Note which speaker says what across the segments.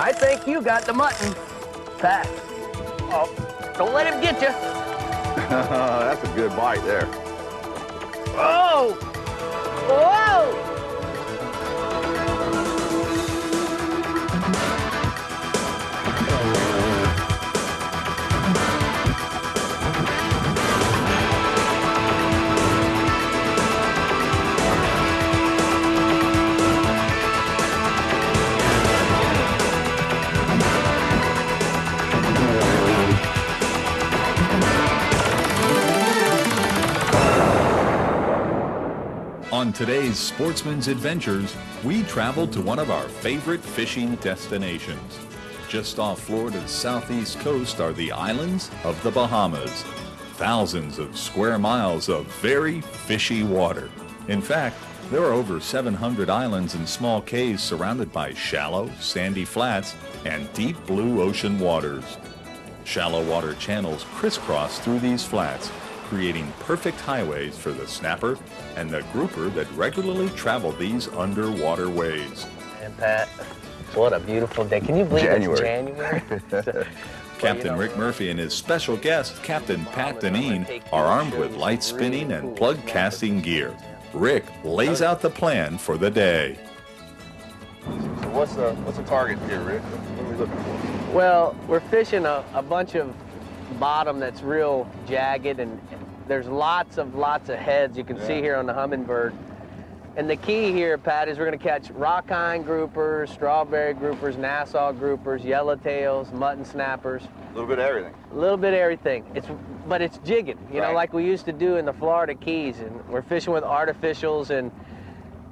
Speaker 1: I think you got the mutton. Pat. Oh, don't let him get you.
Speaker 2: That's a good bite there.
Speaker 1: Oh! Whoa!
Speaker 3: On today's Sportsman's Adventures, we traveled to one of our favorite fishing destinations. Just off Florida's southeast coast are the islands of the Bahamas. Thousands of square miles of very fishy water. In fact, there are over 700 islands and small cays surrounded by shallow, sandy flats and deep blue ocean waters. Shallow water channels crisscross through these flats, creating perfect highways for the snapper and the grouper that regularly travel these underwater ways.
Speaker 1: And Pat, what a beautiful day. Can you believe it's January?
Speaker 3: Captain Rick Murphy and his special guest, Captain Pat Deneen, are armed with light spinning and plug casting gear. Rick lays out the plan for the day.
Speaker 2: So what's the target here, Rick? What are we looking for?
Speaker 1: Well, we're fishing a bunch of bottom that's real jagged, and there's lots of heads you can see here on the Hummingbird. And the key here, Pat, is we're going to catch rockine groupers, strawberry groupers, Nassau groupers, yellowtails, mutton snappers.
Speaker 2: A little bit of everything.
Speaker 1: A little bit of everything. But it's jigging, you know, like we used to do in the Florida Keys, and we're fishing with artificials. And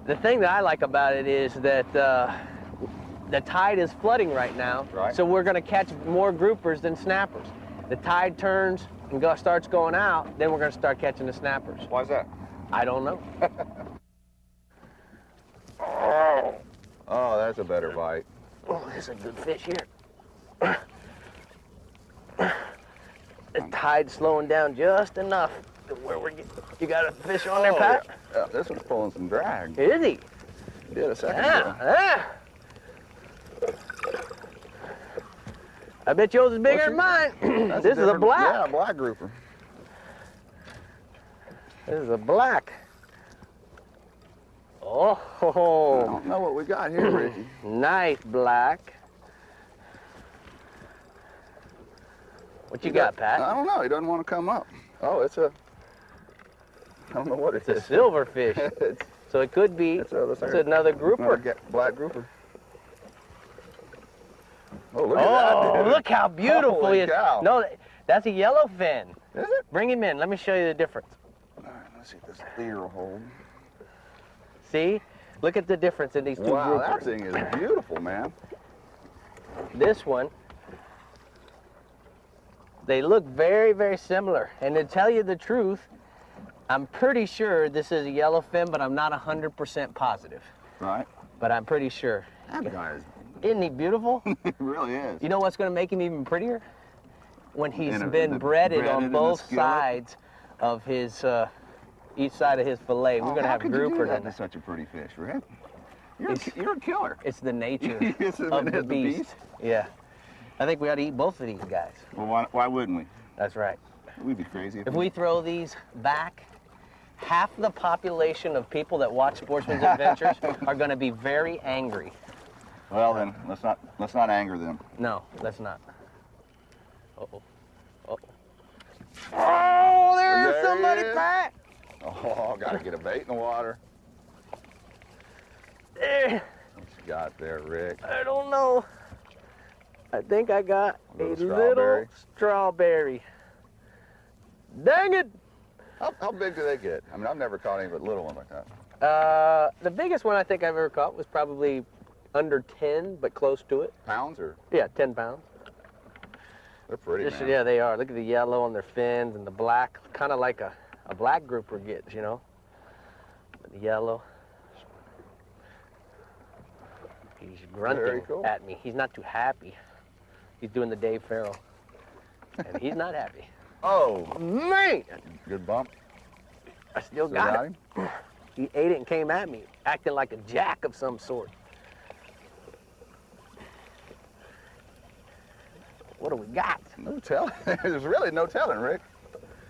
Speaker 1: the thing that I like about it is that the tide is flooding right now, so we're going to catch more groupers than snappers. The tide turns and starts going out, then we're going to start catching the snappers.
Speaker 2: Why is that?
Speaker 1: I don't know.
Speaker 2: Oh, that's a better bite.
Speaker 1: Oh, there's a good fish here. The tide's slowing down just enough to where we're getting. You got a fish on there, Pat?
Speaker 2: Yeah, this one's pulling some drag.
Speaker 1: Is he?
Speaker 2: He did a second ago.
Speaker 1: Yeah. I bet yours is bigger than mine. This is a black.
Speaker 2: Yeah, a black grouper.
Speaker 1: This is a black. Oh.
Speaker 2: I don't know what we got here, Ricky.
Speaker 1: Nice black. What you got, Pat?
Speaker 2: I don't know. He doesn't want to come up. Oh, it's a... I don't know what it is.
Speaker 1: It's a silverfish. So it could be... It's another grouper.
Speaker 2: Black grouper. Oh, look at that.
Speaker 1: Oh, look how beautiful he is.
Speaker 2: Cow.
Speaker 1: No, that's a yellowfin.
Speaker 2: Is it?
Speaker 1: Bring him in. Let me show you the difference.
Speaker 2: All right, let's see if this leader will hold.
Speaker 1: See? Look at the difference in these two groupers.
Speaker 2: Wow, that thing is beautiful, man.
Speaker 1: This one, they look very, very similar. And to tell you the truth, I'm pretty sure this is a yellowfin, but I'm not 100% positive.
Speaker 2: Right.
Speaker 1: But I'm pretty sure.
Speaker 2: That guy is...
Speaker 1: Isn't he beautiful?
Speaker 2: He really is.
Speaker 1: You know what's going to make him even prettier? When he's been breaded on both sides of his, each side of his fillet. We're going to have grouper.
Speaker 2: How could you do that to such a pretty fish, Rick? You're a killer.
Speaker 1: It's the nature of the beast. Yeah. I think we ought to eat both of these guys.
Speaker 2: Well, why wouldn't we?
Speaker 1: That's right.
Speaker 2: We'd be crazy
Speaker 1: if we throw these back, half the population of people that watch Sportsman's Adventures are going to be very angry.
Speaker 2: Well then, let's not anger them.
Speaker 1: No, let's not. Uh-oh. Uh-oh. Oh, there's somebody back.
Speaker 2: Oh, gotta get a bait in the water.
Speaker 1: There.
Speaker 2: What you got there, Rick?
Speaker 1: I don't know. I think I got a little strawberry. Dang it!
Speaker 2: How big do they get? I mean, I've never caught any but little ones like that.
Speaker 1: The biggest one I think I've ever caught was probably under 10, but close to it.
Speaker 2: Pounds or?
Speaker 1: Yeah, 10 pounds.
Speaker 2: They're pretty, man.
Speaker 1: Yeah, they are. Look at the yellow on their fins and the black, kind of like a black grouper gets, you know. The yellow. He's grunting at me. He's not too happy. He's doing the Dave Farrell. And he's not happy.
Speaker 2: Oh,
Speaker 1: man!
Speaker 2: Good bump.
Speaker 1: I still got him. He ate it and came at me, acting like a jack of some sort. What do we got?
Speaker 2: No telling. There's really no telling, Rick.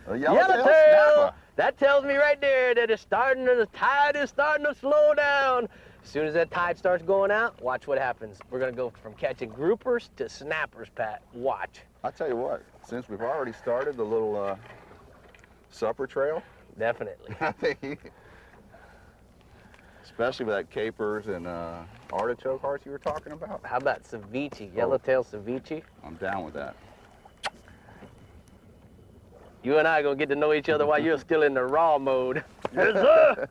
Speaker 2: A
Speaker 1: Yellowtail!
Speaker 2: snapper.
Speaker 1: That tells me right there that the tide is starting to slow down. As soon as that tide starts going out, watch what happens. We're gonna go from catching groupers to snappers, Pat. Watch.
Speaker 2: I'll tell you what, since we've already started the little supper trail.
Speaker 1: Definitely.
Speaker 2: I think, especially with that capers and artichoke hearts you were talking about.
Speaker 1: How about ceviche, yellowtail ceviche?
Speaker 2: I'm down with that.
Speaker 1: You and I are gonna get to know each other while you're still in the raw mode. Yes, sir.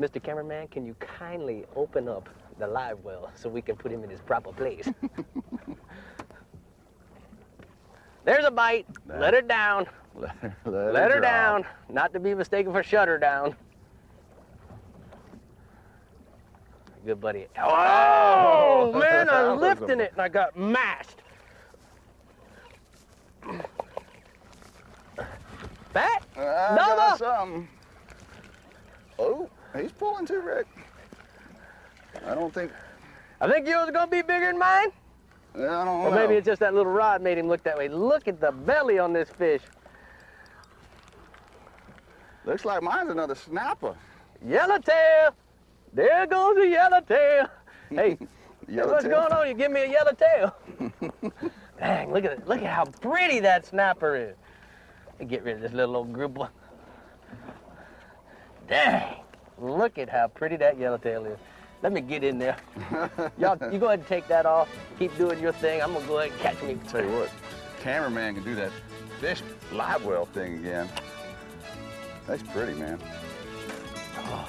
Speaker 1: Mr. Cameraman, can you kindly open up the live well so we can put him in his proper place? There's a bite. Let her down.
Speaker 2: Let
Speaker 1: her down. Not to be mistaken for shut her down. Good buddy. Oh, man, I'm lifting it and I got mashed. Pat?
Speaker 2: I got something. Oh, he's pulling too, Rick. I think
Speaker 1: yours is gonna be bigger than mine.
Speaker 2: I don't know.
Speaker 1: Or maybe it's just that little rod made him look that way. Look at the belly on this fish.
Speaker 2: Looks like mine's another snapper.
Speaker 1: Yellowtail. There goes a yellowtail. Hey, what's going on? You give me a yellowtail. Dang, look at it. Look at how pretty that snapper is. Let me get rid of this little old group one. Dang, look at how pretty that yellowtail is. Let me get in there. Y'all, you go ahead and take that off. Keep doing your thing. I'm gonna go ahead and catch me.
Speaker 2: Tell you what, cameraman can do that fish live well thing again. That's pretty, man.
Speaker 1: Oh.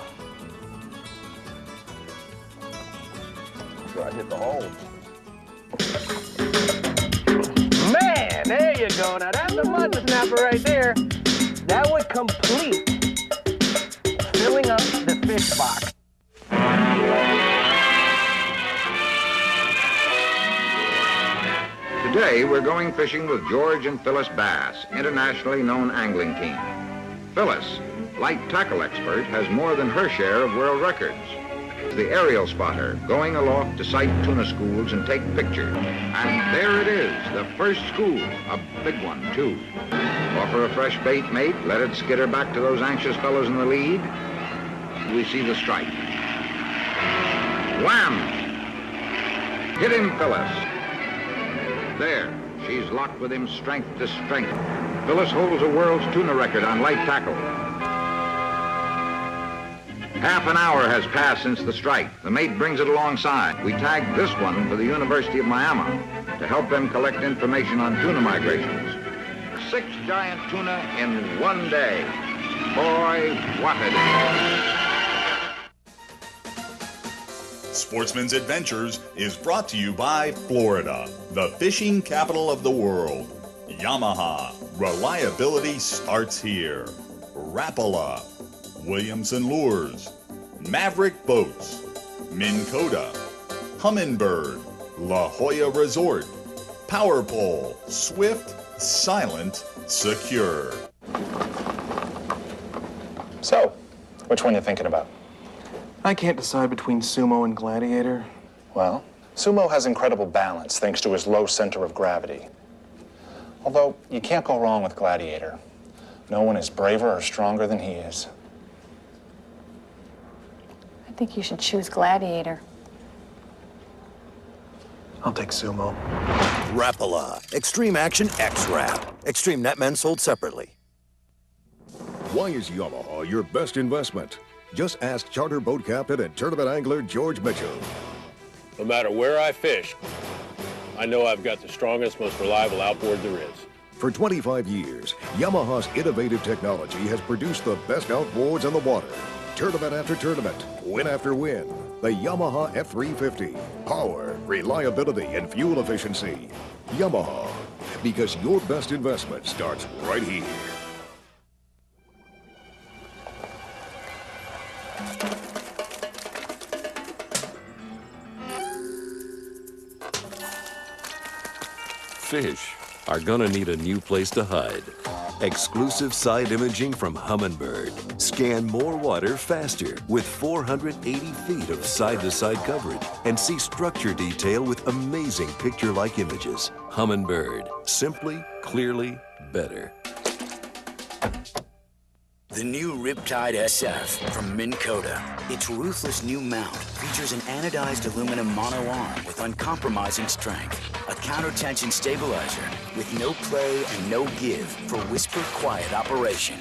Speaker 2: So I hit the hole.
Speaker 1: Man, there you go. Now that's a mutton snapper right there. That would complete filling up the fish box.
Speaker 4: Today, we're going fishing with George and Phyllis Bass, internationally known angling team. Phyllis, light tackle expert, has more than her share of world records. The aerial spotter, going aloft to sight tuna schools and take pictures. And there it is, the first school, a big one, too. Offer a fresh bait, mate, let it skitter back to those anxious fellows in the lead. We see the strike. Wham! Hit him, Phyllis. There, she's locked with him strength to strength. Phyllis holds a world's tuna record on light tackle. Half an hour has passed since the strike. The mate brings it alongside. We tagged this one for the University of Miami to help them collect information on tuna migrations. 6 giant tuna in one day. Boy, what a day.
Speaker 3: Sportsman's Adventures is brought to you by Florida, the fishing capital of the world. Yamaha, reliability starts here. Rapala, Williamson Lures, Maverick Boats, Minn Kota, Humminbird, La Jolla Resort, Power Pole, Swift, Silent, Secure.
Speaker 5: So, which one you thinking about?
Speaker 6: I can't decide between sumo and gladiator.
Speaker 5: Well, sumo has incredible balance thanks to his low center of gravity. Although, you can't go wrong with gladiator. No one is braver or stronger than he is.
Speaker 7: I think you should choose gladiator.
Speaker 6: I'll take sumo.
Speaker 8: Rapala, Extreme Action X-Rap. Extreme Netmen sold separately.
Speaker 9: Why is Yamaha your best investment? Just ask charter boat captain and tournament angler George Mitchell.
Speaker 10: No matter where I fish, I know I've got the strongest, most reliable outboard there is.
Speaker 9: For 25 years, Yamaha's innovative technology has produced the best outboards on the water. Tournament after tournament, win after win. The Yamaha F350. Power, reliability, and fuel efficiency. Yamaha, because your best investment starts right here.
Speaker 11: Fish are gonna need a new place to hide. Exclusive side imaging from Humminbird. Scan more water faster with 480 feet of side-to-side coverage and see structure detail with amazing picture-like images. Humminbird. Simply, clearly, better.
Speaker 12: The new Riptide SF from Minn Kota. Its ruthless new mount features an anodized aluminum mono arm with uncompromising strength, a counter-tension stabilizer with no play and no give for whisper quiet operation,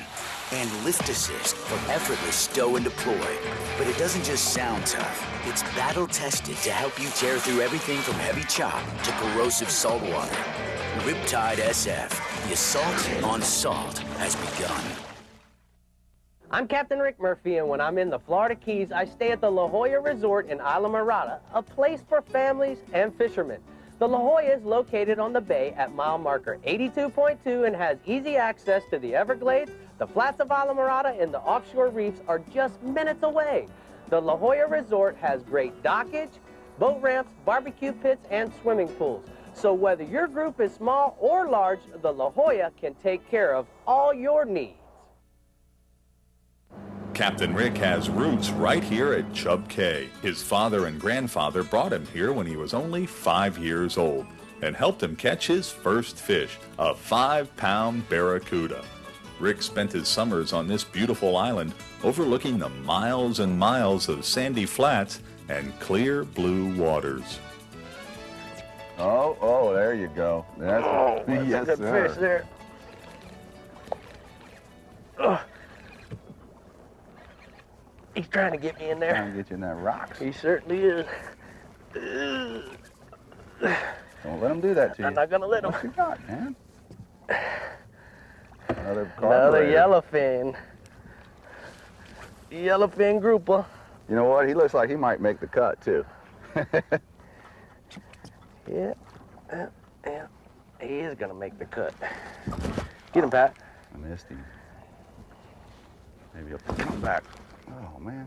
Speaker 12: and lift assist for effortless stow and deploy. But it doesn't just sound tough. It's battle-tested to help you tear through everything from heavy chop to corrosive saltwater. Riptide SF. The assault on salt has begun.
Speaker 1: I'm Captain Rick Murphy, and when I'm in the Florida Keys, I stay at the La Jolla Resort in Isla Mirada, a place for families and fishermen. The La Jolla is located on the bay at mile marker 82.2 and has easy access to the Everglades. The flats of Isla Mirada and the offshore reefs are just minutes away. The La Jolla Resort has great dockage, boat ramps, barbecue pits, and swimming pools. So whether your group is small or large, the La Jolla can take care of all your needs.
Speaker 3: Captain Rick has roots right here at Chub Cay. His father and grandfather brought him here when he was only 5 years old and helped him catch his first fish, a 5-pound barracuda. Rick spent his summers on this beautiful island overlooking the miles and miles of sandy flats and clear blue waters.
Speaker 2: Oh, there you go. That's
Speaker 1: a good fish there. Oh. He's trying to get me in there.
Speaker 2: Trying to get you in that rocks.
Speaker 1: He certainly is.
Speaker 2: Don't let him do that to you.
Speaker 1: I'm not going to let him.
Speaker 2: What you got, man? Another
Speaker 1: yellowfin. Yellowfin grouper.
Speaker 2: You know what? He looks like he might make the cut, too.
Speaker 1: Yeah. He is going to make the cut. Get him, Pat.
Speaker 2: I missed him. Maybe he'll come back. Oh, man.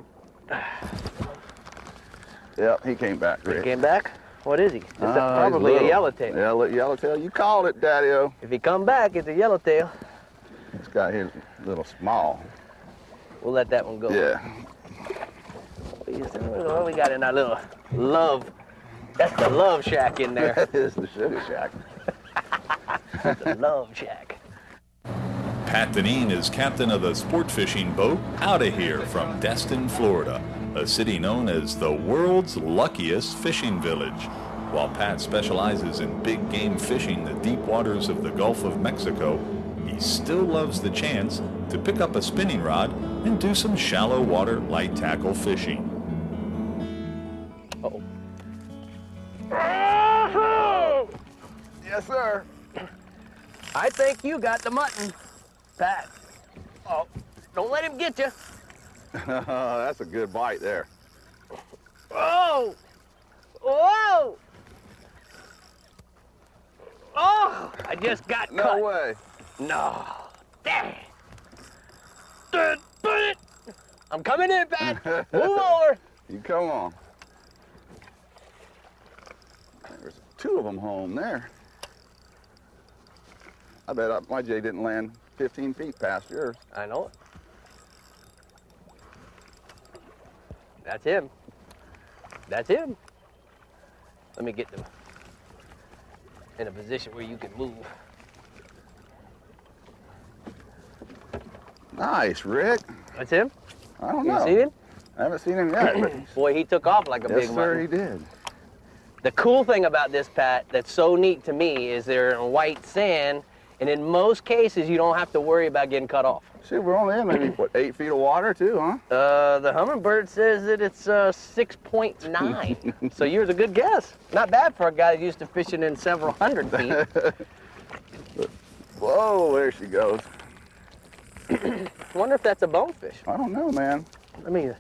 Speaker 2: Yep, he came back, Rick.
Speaker 1: He came back? What is he? It's probably a yellowtail.
Speaker 2: Yellowtail. You called it, Daddy-O.
Speaker 1: If he come back, it's a yellowtail.
Speaker 2: This guy here is a little small.
Speaker 1: We'll let that one go.
Speaker 2: Yeah.
Speaker 1: What we got in our little love? That's the love shack in there.
Speaker 2: That is the sugar shack.
Speaker 1: The love shack.
Speaker 3: Pat Deneen is captain of the sport fishing boat Outta Here from Destin, Florida, a city known as the world's luckiest fishing village. While Pat specializes in big game fishing the deep waters of the Gulf of Mexico, he still loves the chance to pick up a spinning rod and do some shallow water light tackle fishing.
Speaker 1: Uh-oh.
Speaker 2: Yes, sir.
Speaker 1: I think you got the mutton, Pat. Oh, don't let him get you.
Speaker 2: That's a good bite there.
Speaker 1: Oh! Whoa! Oh! I just got cut.
Speaker 2: No way.
Speaker 1: No. Dang it. I'm coming in, Pat. Move over.
Speaker 2: You come on. There's 2 of them home there. I bet my jig didn't land 15 feet past yours.
Speaker 1: I know it. That's him. That's him. Let me get them in a position where you can move.
Speaker 2: Nice, Rick.
Speaker 1: That's him?
Speaker 2: I don't know.
Speaker 1: You seen him?
Speaker 2: I haven't seen him yet.
Speaker 1: Boy, he took off like a big
Speaker 2: Yes, sir,
Speaker 1: mutton.
Speaker 2: he did.
Speaker 1: The cool thing about this, Pat, that's so neat to me is they're in white sand, and in most cases, you don't have to worry about getting cut off.
Speaker 2: See, we're only in maybe, what, 8 feet of water, too, huh?
Speaker 1: The Humminbird says that it's 6.9, so yours a good guess. Not bad for a guy that's used to fishing in several hundred feet.
Speaker 2: Whoa, there she goes.
Speaker 1: I wonder if that's a bonefish.
Speaker 2: I don't know, man.
Speaker 1: Maybe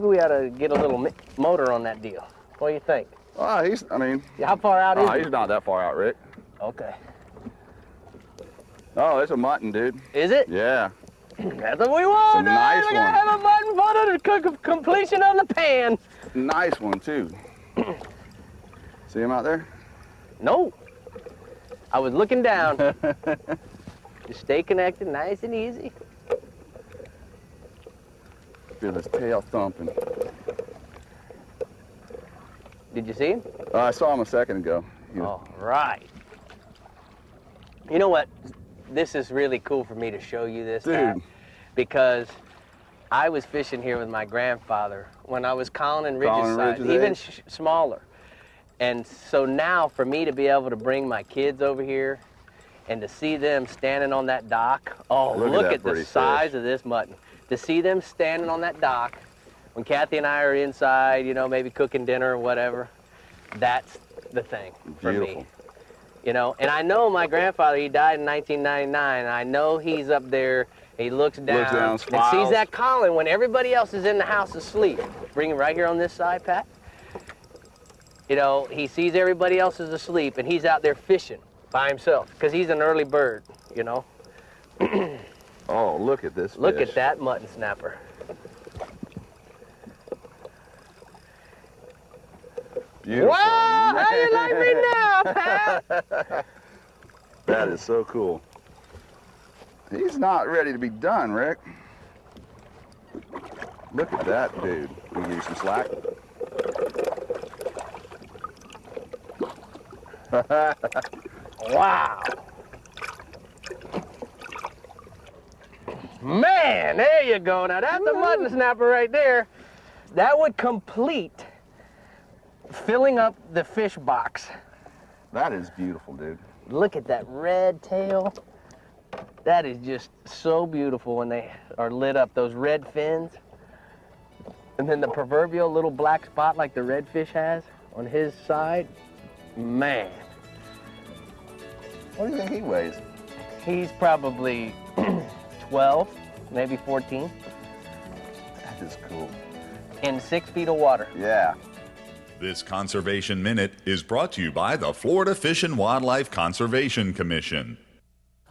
Speaker 1: we ought to get a little motor on that deal. What do you think?
Speaker 2: Oh,
Speaker 1: Yeah, how far out is he?
Speaker 2: He's not that far out, Rick.
Speaker 1: Okay.
Speaker 2: Oh, it's a mutton, dude.
Speaker 1: Is it?
Speaker 2: Yeah.
Speaker 1: That's what we want.
Speaker 2: It's a nice
Speaker 1: We're gonna have a mutton for the completion of the pan.
Speaker 2: Nice one, too. See him out there?
Speaker 1: No. I was looking down. Just stay connected, nice and easy.
Speaker 2: Feel his tail thumping.
Speaker 1: Did you see him?
Speaker 2: I saw him a second ago.
Speaker 1: All right. You know what? This is really cool for me to show you this, Pat, because I was fishing here with my grandfather when I was Colin and Ridge's size, even smaller. And so now for me to be able to bring my kids over here and to see them standing on that dock, oh, look at the size of this mutton. To see them standing on that dock when Kathy and I are inside, you know, maybe cooking dinner or whatever, that's the thing for me. You know, and I know my grandfather, he died in 1999. I know he's up there, he looks down and sees that Colin when everybody else is in the house asleep. Bring him right here on this side, Pat. You know, he sees everybody else is asleep and he's out there fishing by himself because he's an early bird, you know.
Speaker 2: Oh, look at this fish.
Speaker 1: Look at that mutton snapper.
Speaker 2: Beautiful.
Speaker 1: Wow, how you like me now, Pat?
Speaker 2: That is so cool. He's not ready to be done, Rick. Look at that dude. We give you some slack.
Speaker 1: Wow. Man, there you go. Now that's a mutton snapper right there. That would complete filling up the fish box.
Speaker 2: That is beautiful, dude.
Speaker 1: Look at that red tail. That is just so beautiful when they are lit up, those red fins. And then the proverbial little black spot like the redfish has on his side. Man.
Speaker 2: What do you think he weighs?
Speaker 1: He's probably 12, maybe 14.
Speaker 2: That is cool.
Speaker 1: In 6 feet of water.
Speaker 2: Yeah.
Speaker 3: This Conservation Minute is brought to you by the Florida Fish and Wildlife Conservation Commission.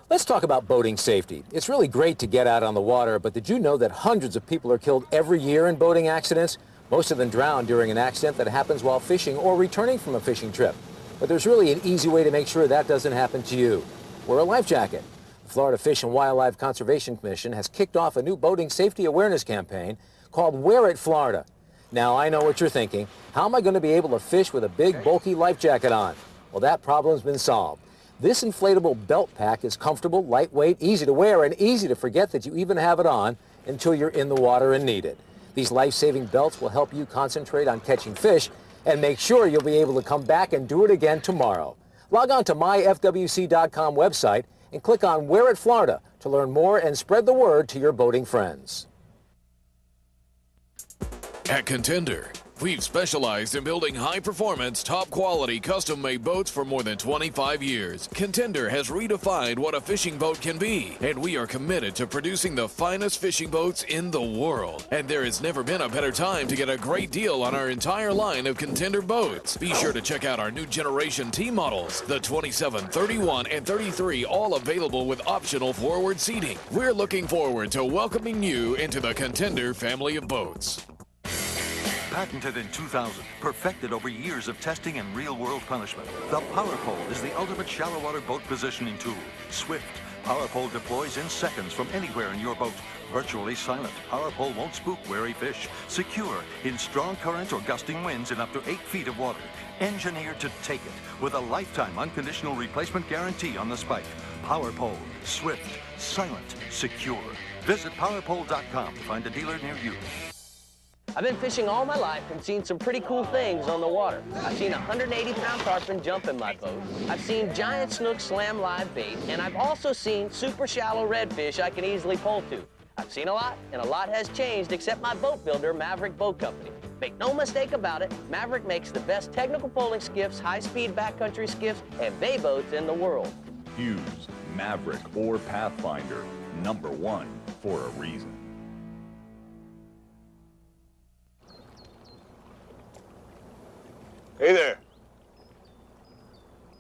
Speaker 13: Let's talk about boating safety. It's really great to get out on the water, but did you know that hundreds of people are killed every year in boating accidents? Most of them drown during an accident that happens while fishing or returning from a fishing trip. But there's really an easy way to make sure that doesn't happen to you. Wear a life jacket. The Florida Fish and Wildlife Conservation Commission has kicked off a new boating safety awareness campaign called Wear It Florida. Now, I know what you're thinking. How am I going to be able to fish with a big, bulky life jacket on? Well, that problem's been solved. This inflatable belt pack is comfortable, lightweight, easy to wear, and easy to forget that you even have it on until you're in the water and need it. These life-saving belts will help you concentrate on catching fish and make sure you'll be able to come back and do it again tomorrow. Log on to myfwc.com website and click on Wear It Florida to learn more and spread the word to your boating friends.
Speaker 14: At Contender, we've specialized in building high-performance, top-quality, custom-made boats for more than 25 years. Contender has redefined what a fishing boat can be, and we are committed to producing the finest fishing boats in the world. And there has never been a better time to get a great deal on our entire line of Contender boats. Be sure to check out our new generation T models, the 27, 31, and 33, all available with optional forward seating. We're looking forward to welcoming you into the Contender family of boats.
Speaker 15: Patented in 2000, perfected over years of testing and real-world punishment, the Power Pole is the ultimate shallow water boat positioning tool. Swift, Power Pole deploys in seconds from anywhere in your boat. Virtually silent, Power Pole won't spook wary fish. Secure in strong current or gusting winds in up to 8 feet of water. Engineered to take it with a lifetime unconditional replacement guarantee on the spike. Power Pole, swift, silent, secure. Visit powerpole.com to find a dealer near you.
Speaker 1: I've been fishing all my life and seen some pretty cool things on the water. I've seen 180-pound tarpon jump in my boat. I've seen giant snook slam live bait, and I've also seen super shallow redfish I can easily pull to. I've seen a lot, and a lot has changed except my boat builder, Maverick Boat Company. Make no mistake about it, Maverick makes the best technical poling skiffs, high-speed backcountry skiffs, and bay boats in the world.
Speaker 3: Hughes, Maverick, or Pathfinder, #1 for a reason.
Speaker 16: Hey there.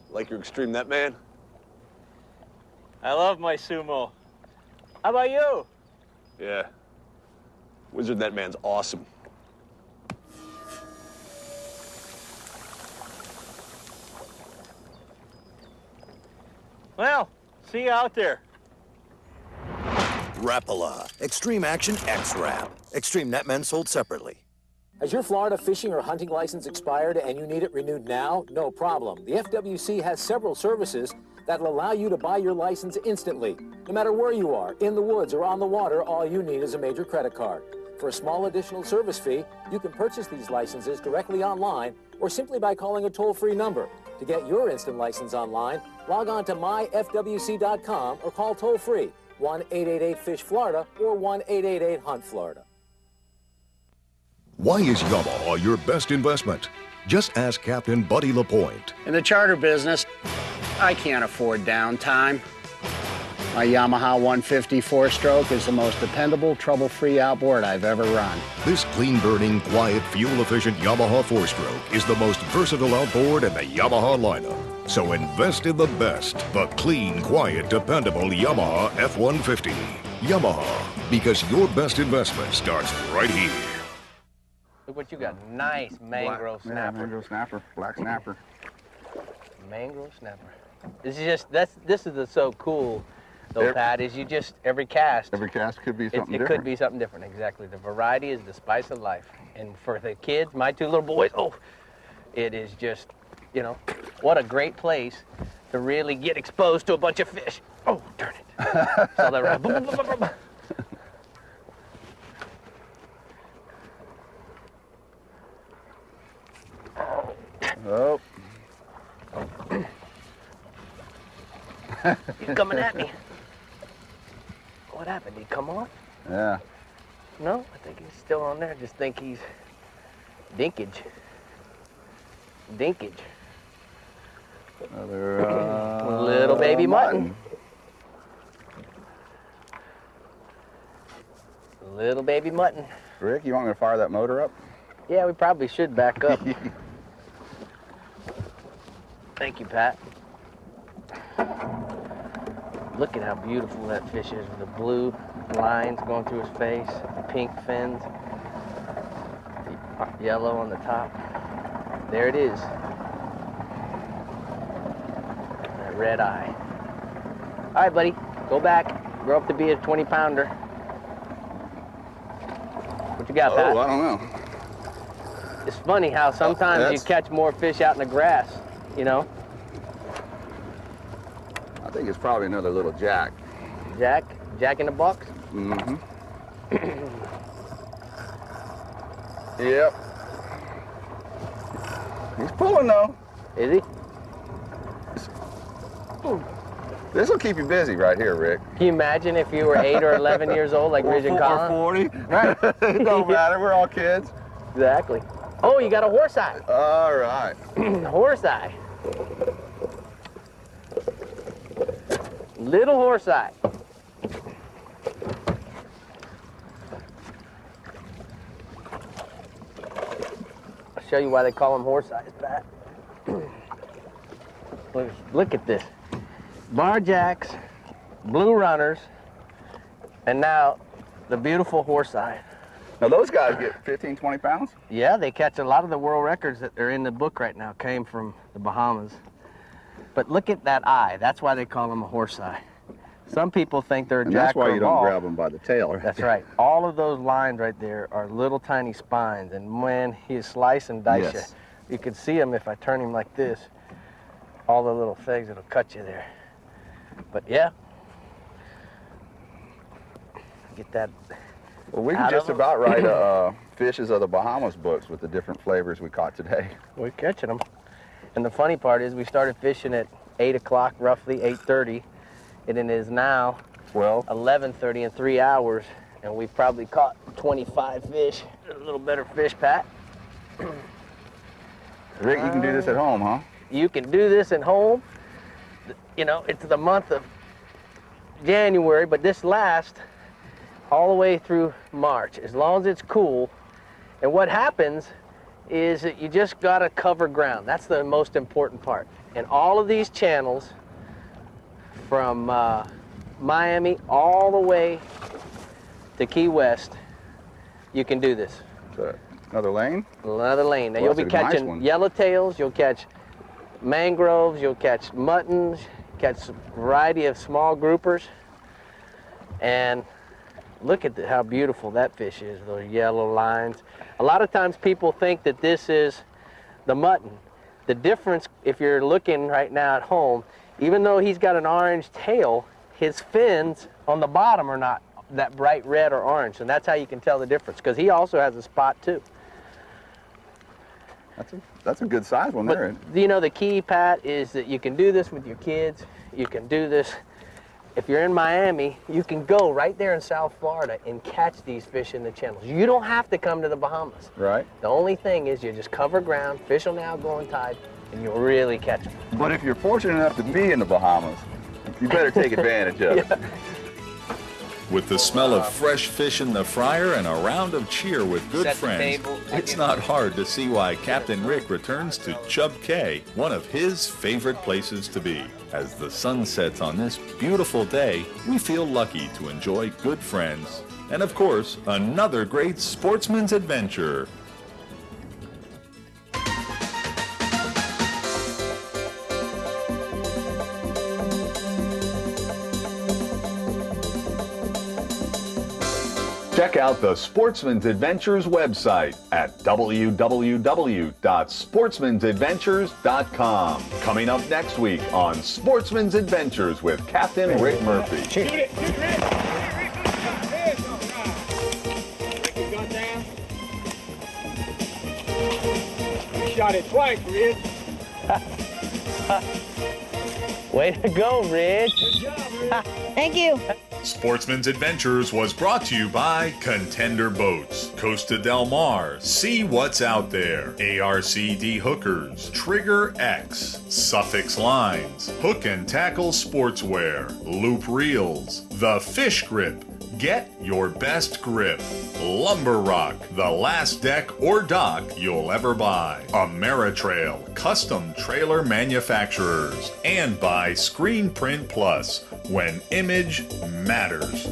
Speaker 16: Like your Extreme Net Man?
Speaker 17: I love my sumo. How about you?
Speaker 16: Yeah. Wizard Net Man's awesome.
Speaker 17: Well, see you out there.
Speaker 8: Rapala, Extreme Action X-Rap. Extreme Netmen sold separately.
Speaker 13: Has your Florida fishing or hunting license expired and you need it renewed now? No problem. The FWC has several services that will allow you to buy your license instantly. No matter where you are, in the woods or on the water, all you need is a major credit card. For a small additional service fee, you can purchase these licenses directly online or simply by calling a toll-free number. To get your instant license online, log on to myfwc.com or call toll-free 1-888-FISH-FLORIDA or 1-888-HUNT-FLORIDA.
Speaker 9: Why is Yamaha your best investment? Just ask Captain Buddy LaPointe.
Speaker 18: In the charter business, I can't afford downtime. My Yamaha 150 4-stroke is the most dependable, trouble-free outboard I've ever run.
Speaker 9: This clean-burning, quiet, fuel-efficient Yamaha 4-stroke is the most versatile outboard in the Yamaha lineup. So invest in the best, the clean, quiet, dependable Yamaha F-150. Yamaha, because your best investment starts right here.
Speaker 1: Look what you got. Nice mangrove snapper.
Speaker 2: Yeah, mangrove snapper, black snapper.
Speaker 1: Mangrove snapper. This is so cool, though, Pat, is every cast
Speaker 2: could be something different.
Speaker 1: It could be something different, exactly. The variety is the spice of life. And for the kids, my two little boys, it is just, what a great place to really get exposed to a bunch of fish. Oh, darn it. Saw that right.
Speaker 2: Oh.
Speaker 1: He's coming at me. What happened? Did he come off?
Speaker 2: Yeah.
Speaker 1: No, I think he's still on there. I just think he's dinkage.
Speaker 2: Another
Speaker 1: little baby mutton. Little baby mutton.
Speaker 2: Rick, you want me to fire that motor up?
Speaker 1: Yeah, we probably should back up. Thank you, Pat. Look at how beautiful that fish is with the blue lines going through his face, the pink fins, the yellow on the top. There it is. That red eye. All right, buddy, go back. Grow up to be a 20-pounder. What you got, Pat?
Speaker 2: Oh, I don't know.
Speaker 1: It's funny how sometimes you catch more fish out in the grass,
Speaker 2: I think it's probably another little jack.
Speaker 1: Jack in the box?
Speaker 2: Mm-hmm. Yep. He's pulling though.
Speaker 1: Is he?
Speaker 2: This will keep you busy right here, Rick.
Speaker 1: Can you imagine if you were 8 or 11 years old like Ridge and Collins?
Speaker 2: Or 40. Right. It don't matter. We're all kids.
Speaker 1: Exactly. Oh, you got a horse eye.
Speaker 2: All right.
Speaker 1: Horse eye. Little horse eye. I'll show you why they call them horse eyes, Pat. Look at this. Bar jacks, blue runners, and now the beautiful horse eye.
Speaker 2: Now those guys get 15, 20 pounds?
Speaker 1: Yeah, they catch a lot of the world records that are in the book right now came from the Bahamas. But look at that eye. That's why they call them a horse eye. Some people think they're a jack or a ball.
Speaker 2: That's why you don't grab them by the tail. Right?
Speaker 1: That's right. All of those lines right there are little tiny spines, and when he slice and dice you can see him if I turn him like this. All the little things that'll cut you there. But yeah, get that.
Speaker 2: Well, we can just about write Fishes of the Bahamas books with the different flavors we caught today.
Speaker 1: We're catching them. And the funny part is we started fishing at 8 o'clock, roughly 8:30, and it is now 11:30 in 3 hours, and we've probably caught 25 fish. A little better fish, Pat.
Speaker 2: Rick, you can do this at home, huh?
Speaker 1: You can do this at home. It's the month of January, but this lasts all the way through March, as long as it's cool. And what happens is that you just gotta cover ground. That's the most important part. And all of these channels, from Miami all the way to Key West, you can do this.
Speaker 2: So, another lane?
Speaker 1: Another lane. Now you'll be catching yellowtails, you'll catch mangroves, you'll catch muttons, catch a variety of small groupers. And look at how beautiful that fish is, those yellow lines. A lot of times people think that this is the mutton. The difference, if you're looking right now at home, even though he's got an orange tail, his fins on the bottom are not that bright red or orange, and that's how you can tell the difference, because he also has a spot too.
Speaker 2: That's a good size one there.
Speaker 1: You know, the key, Pat, is that you can do this with your kids. You can do this. If you're in Miami, you can go right there in South Florida and catch these fish in the channels. You don't have to come to the Bahamas.
Speaker 2: Right.
Speaker 1: The only thing is you just cover ground, fish on the outgoing tide, and you'll really catch them.
Speaker 2: But if you're fortunate enough to be in the Bahamas, you better take advantage of it.
Speaker 3: With the smell of fresh fish in the fryer and a round of cheer with good friends, it's not hard to see why Captain Rick returns to Chub Cay, one of his favorite places to be. As the sun sets on this beautiful day, we feel lucky to enjoy good friends and, of course, another great sportsman's adventure. Check out the Sportsman's Adventures website at www.sportsmansadventures.com. Coming up next week on Sportsman's Adventures with Captain Rick Murphy.
Speaker 19: Shoot it, shoot it. Gun down. You shot it twice, Ridge.
Speaker 1: Way to go, Ridge.
Speaker 19: Good job, Ridge.
Speaker 7: Thank you.
Speaker 3: Sportsman's Adventures was brought to you by Contender Boats, Costa Del Mar, See What's Out There, ARCD Hookers, Trigger X, Suffix Lines, Hook and Tackle Sportswear, Loop Reels, The Fish Grip, Get your best grip. Lumber Rock, the last deck or dock you'll ever buy. Ameritrail, custom trailer manufacturers. And by Screen Print Plus, when image matters.